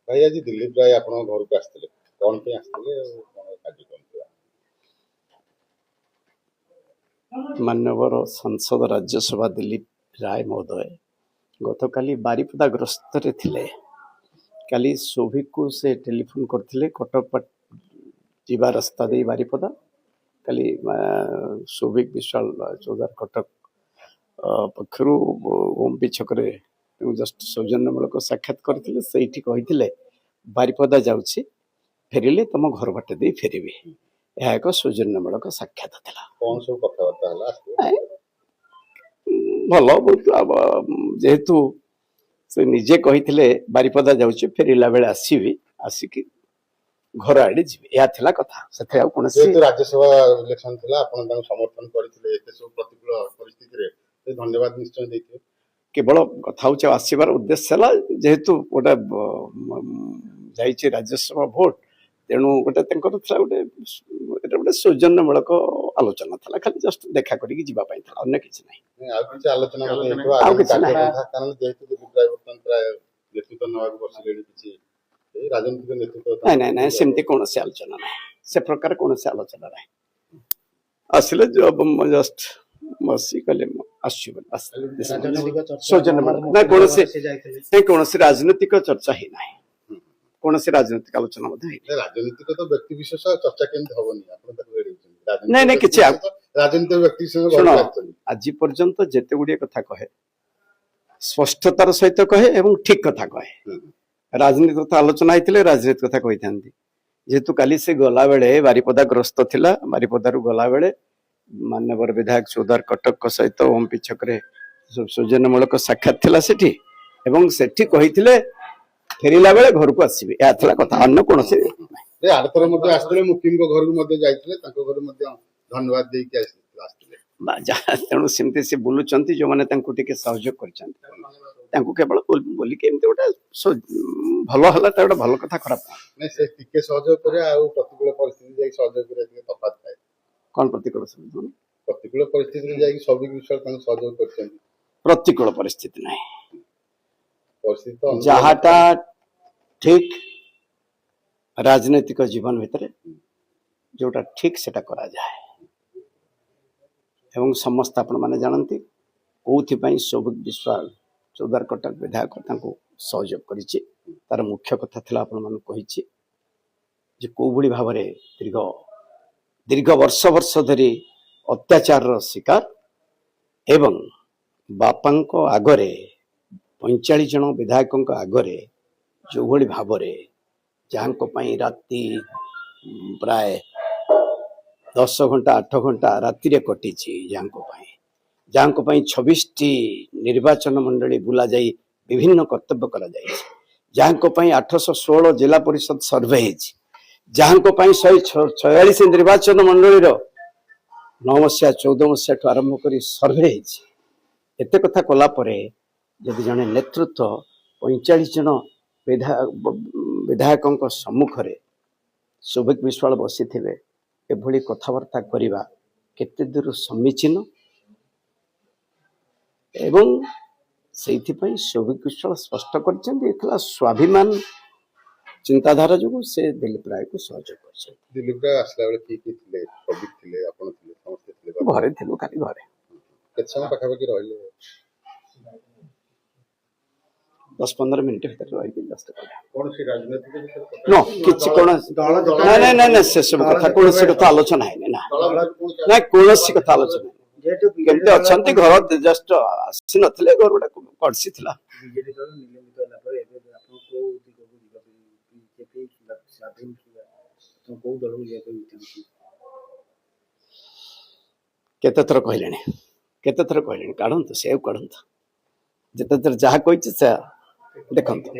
भाई आज दिलीप राय आप घर को आसते कौन पे आसते कार्यक्रम था? मान्यवर सांसद राज्यसभा दिलीप राय महोदय गतकाली बारिपदा ग्रस्त थे। काली शोभिक को से टेलीफोन करते कटक जीवा रास्ता दे बारिपदा काली शोभिक विशाल चौधार कटक पक्षर ओमपी छकरे जस्ट सौजन्यमूलक साक्षात करते से बारिपदा जाऊँगी फेरिले तुम घर बाट दे फेरबी यह एक सौजन्यमूलक साक्षात था। कौन सब कथबार्ता भल बहुत जेहेतु से निजे कही बारिपदा जाऊँगी फेरला बेले आसबि आसिक घर आड़े जी या कथा से कौन राज्यसभा इलेक्शन था आप समर्थन करते प्रतिकूल परिस्थिति धन्यवाद निश्चय देते केवल कथा हूँ आसबार उद्देश्य है जेहेतु गोटे जा राज्यसभा भोट तेणु गोटे गोटे गोटे सौजन्यमूलक आलोचना था खाली जस्ट देखा करके जावाई था अन्य किसी ना आलोचना राजनीतिक नेतृत्व ना ना सेमती कौन से आलोचना ना से प्रकार कौन से आलोचना ना आसिले जस्ट मसी कले सौजन्यमूलक कौन से राजनीतिक चर्चा ही ना कौन से राजनीतिक आलोचना राजनीतिक तो व्यक्ति विशेष चर्चा केमती हबनी नहीं नहीं किसी राजनीतिक व्यक्ति आज पर्यंत जेते गुड़िए कथा कहे स्पष्टतार सहित कहे एवं ठीक कथा कहे राजनीति कथा आलोचना होते राजनीति कथा कही था जेहेतु काली से गला बेले बारिपदा ग्रस्त थिला बारिपदारू गला बेले मान्यवर विधायक चौधार कटक सहित ओमपी छकरे सौजन्यमूलक साक्षात थिला सेठी एवं सेठी कही फेरिला बेले घर को आसबि या कथा अन्य कौन से आरथर मुखिम घर धन्यवाद तेणु सेमती से बुलूं जो मैंने सहयोग कर केवल बोलिक गोटे भल है गोटे भल कथा खराब सहयोग प्रतिकूल परिस्थिति कौन प्रतिकूल प्रतिकूल परिस्थिति सब विषय सहयोग कर प्रतिकूल परिस्थिति नहीं जहाटा ठीक राजनीतिक जीवन भितर जोटा ठीक सेटा करा जाए एवं समस्त आपण माने जानती कौन सौभिक विश्वाल चौधार कटक विधायक सहयोग करिछि तार मुख्य कथा थिला आपण मान कहिछि जे को भली भाव रे दीर्घ वर्ष वर्ष धरी अत्याचार शिकार एवं बापांको आगरे 45 जन विधायकों आगरे जो भली भाव रे जहां राति प्राय 10 घंटा 8 घंटा राति रे कटी जहां 26 निर्वाचन मंडली बुला जाई विभिन्न कर्तव्य करा जाई जहां 816 जिला परिषद सर्वे जहां 146 निर्वाचन मंडली 9 मसीहा 14 मसीहा आरंभ कर सर्वे एत कथा कला परे यदि जने नेतृत्व 45 जन विधायकों सम्मुख में सौभिक विश्वाल बसी थे एभली कथबार्ता करवा केते दूर समीचीन एवं से सौभिक विश्वाल स्पष्ट कर स्वाभिमान चिंताधारा जो से दिलीप राय को सहयोग कर दिलीप राय आसला बेले घरे थे खाली घरे पाखापाखि रही 10-15 मिनट भीतर रही जस्ट कौन सी राजनीतिक नो किछि कोन ना ना ना से सब कथा कोन से कथा आलोचना है ना ना कोन से कथा आलोचना केमते अछंती घर जस्ट आसी नथले घर गोटा पड़सी थिला बीजेपी दल निलंबित होला पर एबे आपन को बीजेपी स्वाधीन किया तो को दल ये कोई केते थर कहलेनी काढंतु से काढंतु जेते थर जहा कहिछि से देखंतु।